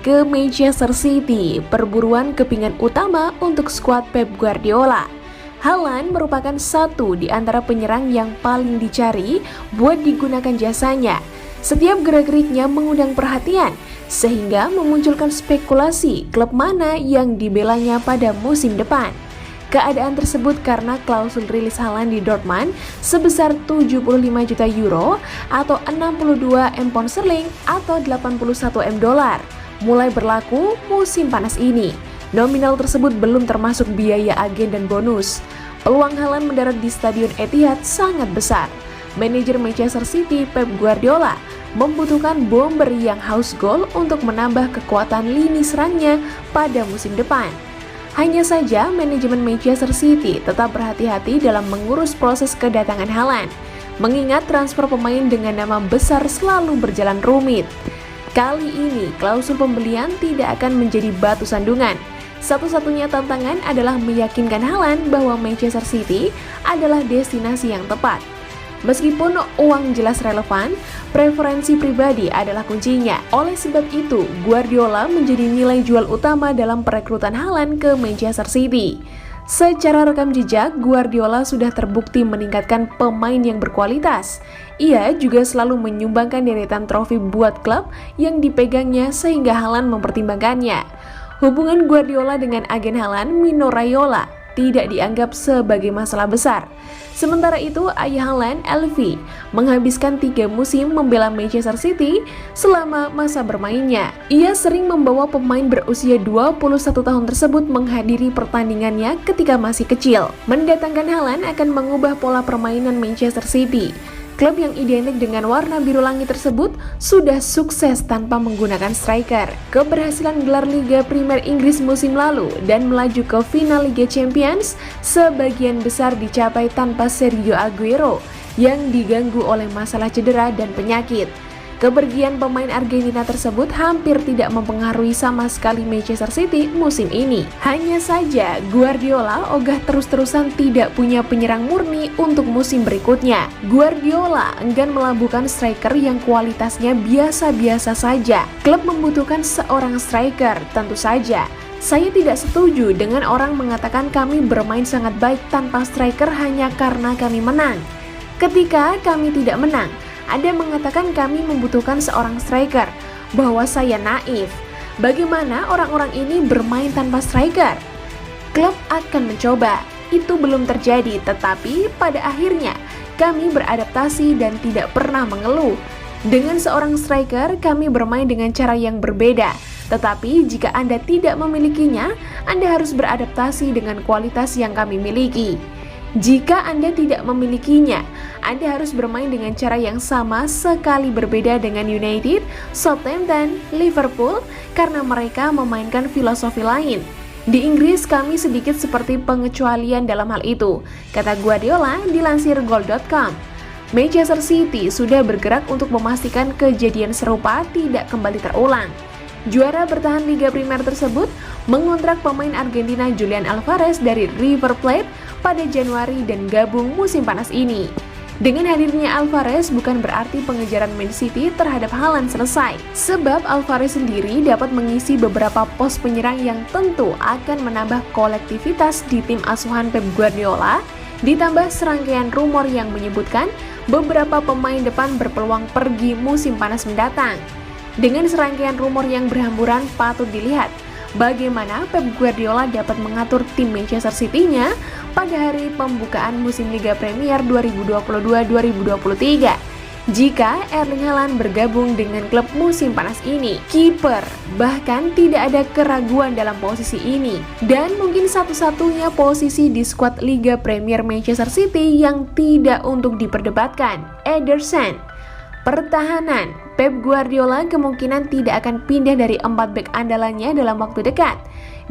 ke Manchester City, perburuan kepingan utama untuk skuad Pep Guardiola. Haaland merupakan satu di antara penyerang yang paling dicari buat digunakan jasanya. Setiap gerak-geriknya mengundang perhatian, sehingga memunculkan spekulasi klub mana yang dibelanya pada musim depan. Keadaan tersebut karena klausul rilis Haaland di Dortmund sebesar 75 juta euro atau 62 M pound sterling atau 81 M dolar mulai berlaku musim panas ini. Nominal tersebut belum termasuk biaya agen dan bonus. Peluang Haaland mendarat di Stadion Etihad sangat besar. Manajer Manchester City Pep Guardiola membutuhkan bomber yang haus gol untuk menambah kekuatan lini serangnya pada musim depan. Hanya saja manajemen Manchester City tetap berhati-hati dalam mengurus proses kedatangan Haaland, mengingat transfer pemain dengan nama besar selalu berjalan rumit. Kali ini klausul pembelian tidak akan menjadi batu sandungan. Satu-satunya tantangan adalah meyakinkan Haaland bahwa Manchester City adalah destinasi yang tepat. Meskipun uang jelas relevan, preferensi pribadi adalah kuncinya. Oleh sebab itu, Guardiola menjadi nilai jual utama dalam perekrutan Haaland ke Manchester City. Secara rekam jejak, Guardiola sudah terbukti meningkatkan pemain yang berkualitas. Ia juga selalu menyumbangkan deretan trofi buat klub yang dipegangnya sehingga Haaland mempertimbangkannya. Hubungan Guardiola dengan agen Haaland, Mino Raiola, tidak dianggap sebagai masalah besar. Sementara itu, ayah Haaland, Elvie, menghabiskan 3 musim membela Manchester City selama masa bermainnya. Ia sering membawa pemain berusia 21 tahun tersebut menghadiri pertandingannya ketika masih kecil. Mendatangkan Haaland akan mengubah pola permainan Manchester City. Klub yang identik dengan warna biru langit tersebut sudah sukses tanpa menggunakan striker. Keberhasilan gelar Liga Premier Inggris musim lalu dan melaju ke final Liga Champions sebagian besar dicapai tanpa Sergio Aguero yang diganggu oleh masalah cedera dan penyakit. Kepergian pemain Argentina tersebut hampir tidak mempengaruhi sama sekali Manchester City musim ini. Hanya saja Guardiola ogah terus-terusan tidak punya penyerang murni untuk musim berikutnya. Guardiola enggan melabuhkan striker yang kualitasnya biasa-biasa saja. Klub membutuhkan seorang striker, tentu saja. Saya tidak setuju dengan orang mengatakan kami bermain sangat baik tanpa striker hanya karena kami menang. Ketika kami tidak menang, ada mengatakan kami membutuhkan seorang striker, bahwa saya naif. Bagaimana orang-orang ini bermain tanpa striker? Klub akan mencoba, itu belum terjadi, tetapi pada akhirnya kami beradaptasi dan tidak pernah mengeluh. Dengan seorang striker, kami bermain dengan cara yang berbeda. Tetapi jika Anda tidak memilikinya, Anda harus beradaptasi dengan kualitas yang kami miliki. Jika Anda tidak memilikinya, Anda harus bermain dengan cara yang sama sekali berbeda dengan United, Southampton, Liverpool karena mereka memainkan filosofi lain. Di Inggris kami sedikit seperti pengecualian dalam hal itu, kata Guardiola dilansir Goal.com. Manchester City sudah bergerak untuk memastikan kejadian serupa tidak kembali terulang. Juara bertahan Liga Primer tersebut mengontrak pemain Argentina Julian Alvarez dari River Plate pada Januari dan gabung musim panas ini. Dengan hadirnya Alvarez bukan berarti pengejaran Man City terhadap Haaland selesai, sebab Alvarez sendiri dapat mengisi beberapa pos penyerang yang tentu akan menambah kolektivitas di tim asuhan Pep Guardiola, ditambah serangkaian rumor yang menyebutkan beberapa pemain depan berpeluang pergi musim panas mendatang. Dengan serangkaian rumor yang berhamburan, patut dilihat bagaimana Pep Guardiola dapat mengatur tim Manchester City-nya pada hari pembukaan musim Liga Premier 2022-2023 jika Erling Haaland bergabung dengan klub musim panas ini. Kiper, bahkan tidak ada keraguan dalam posisi ini, dan mungkin satu-satunya posisi di skuad Liga Premier Manchester City yang tidak untuk diperdebatkan, Ederson. Pertahanan, Pep Guardiola kemungkinan tidak akan pindah dari 4 bek andalannya dalam waktu dekat.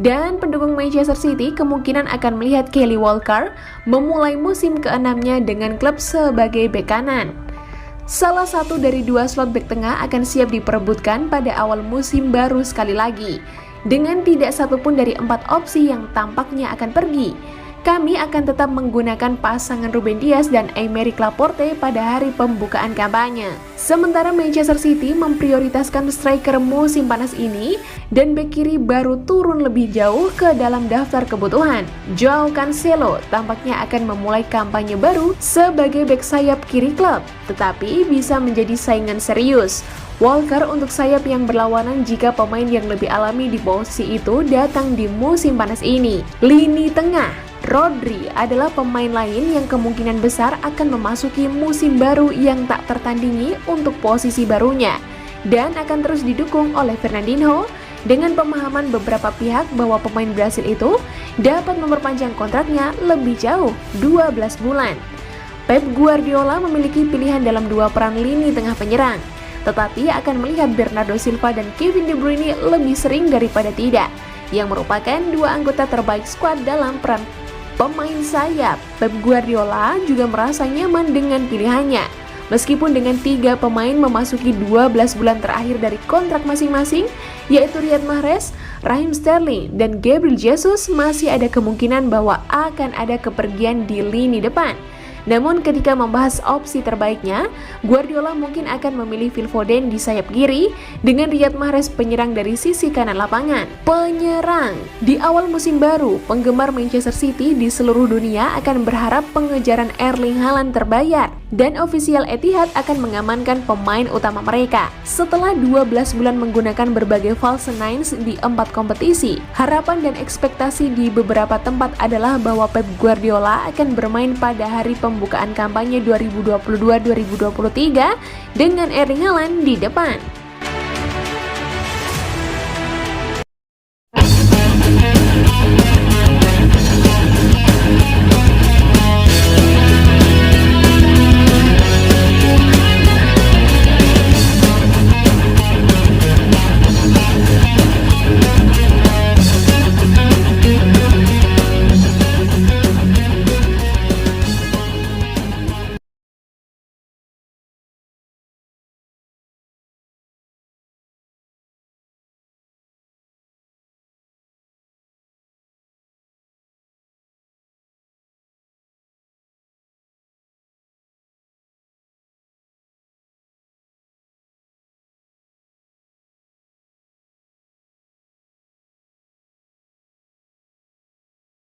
Dan pendukung Manchester City kemungkinan akan melihat Kyle Walker memulai musim ke-6-nya dengan klub sebagai bek kanan. Salah satu dari 2 slot bek tengah akan siap diperebutkan pada awal musim baru sekali lagi, dengan tidak satupun dari 4 opsi yang tampaknya akan pergi. Kami akan tetap menggunakan pasangan Ruben Dias dan Aymeric Laporte pada hari pembukaan kampanye. Sementara Manchester City memprioritaskan striker musim panas ini dan bek kiri baru turun lebih jauh ke dalam daftar kebutuhan. Joao Cancelo tampaknya akan memulai kampanye baru sebagai bek sayap kiri klub, tetapi bisa menjadi saingan serius Walker untuk sayap yang berlawanan jika pemain yang lebih alami di posisi itu datang di musim panas ini. Lini tengah, Rodri adalah pemain lain yang kemungkinan besar akan memasuki musim baru yang tak tertandingi untuk posisi barunya dan akan terus didukung oleh Fernandinho dengan pemahaman beberapa pihak bahwa pemain Brasil itu dapat memperpanjang kontraknya lebih jauh 12 bulan. Pep Guardiola memiliki pilihan dalam dua peran lini tengah penyerang, tetapi akan melihat Bernardo Silva dan Kevin De Bruyne lebih sering daripada tidak, yang merupakan dua anggota terbaik skuad dalam peran pemain sayap. Pep Guardiola juga merasa nyaman dengan pilihannya. Meskipun dengan 3 pemain memasuki 12 bulan terakhir dari kontrak masing-masing, yaitu Riyad Mahrez, Raheem Sterling, dan Gabriel Jesus, masih ada kemungkinan bahwa akan ada kepergian di lini depan. Namun ketika membahas opsi terbaiknya, Guardiola mungkin akan memilih Phil Foden di sayap kiri dengan Riyad Mahrez penyerang dari sisi kanan lapangan. Penyerang. Di awal musim baru, penggemar Manchester City di seluruh dunia akan berharap pengejaran Erling Haaland terbayar dan ofisial Etihad akan mengamankan pemain utama mereka. Setelah 12 bulan menggunakan berbagai false nines di 4 kompetisi, harapan dan ekspektasi di beberapa tempat adalah bahwa Pep Guardiola akan bermain pada hari pembukaan kampanye 2022-2023 dengan Erling Haaland di depan.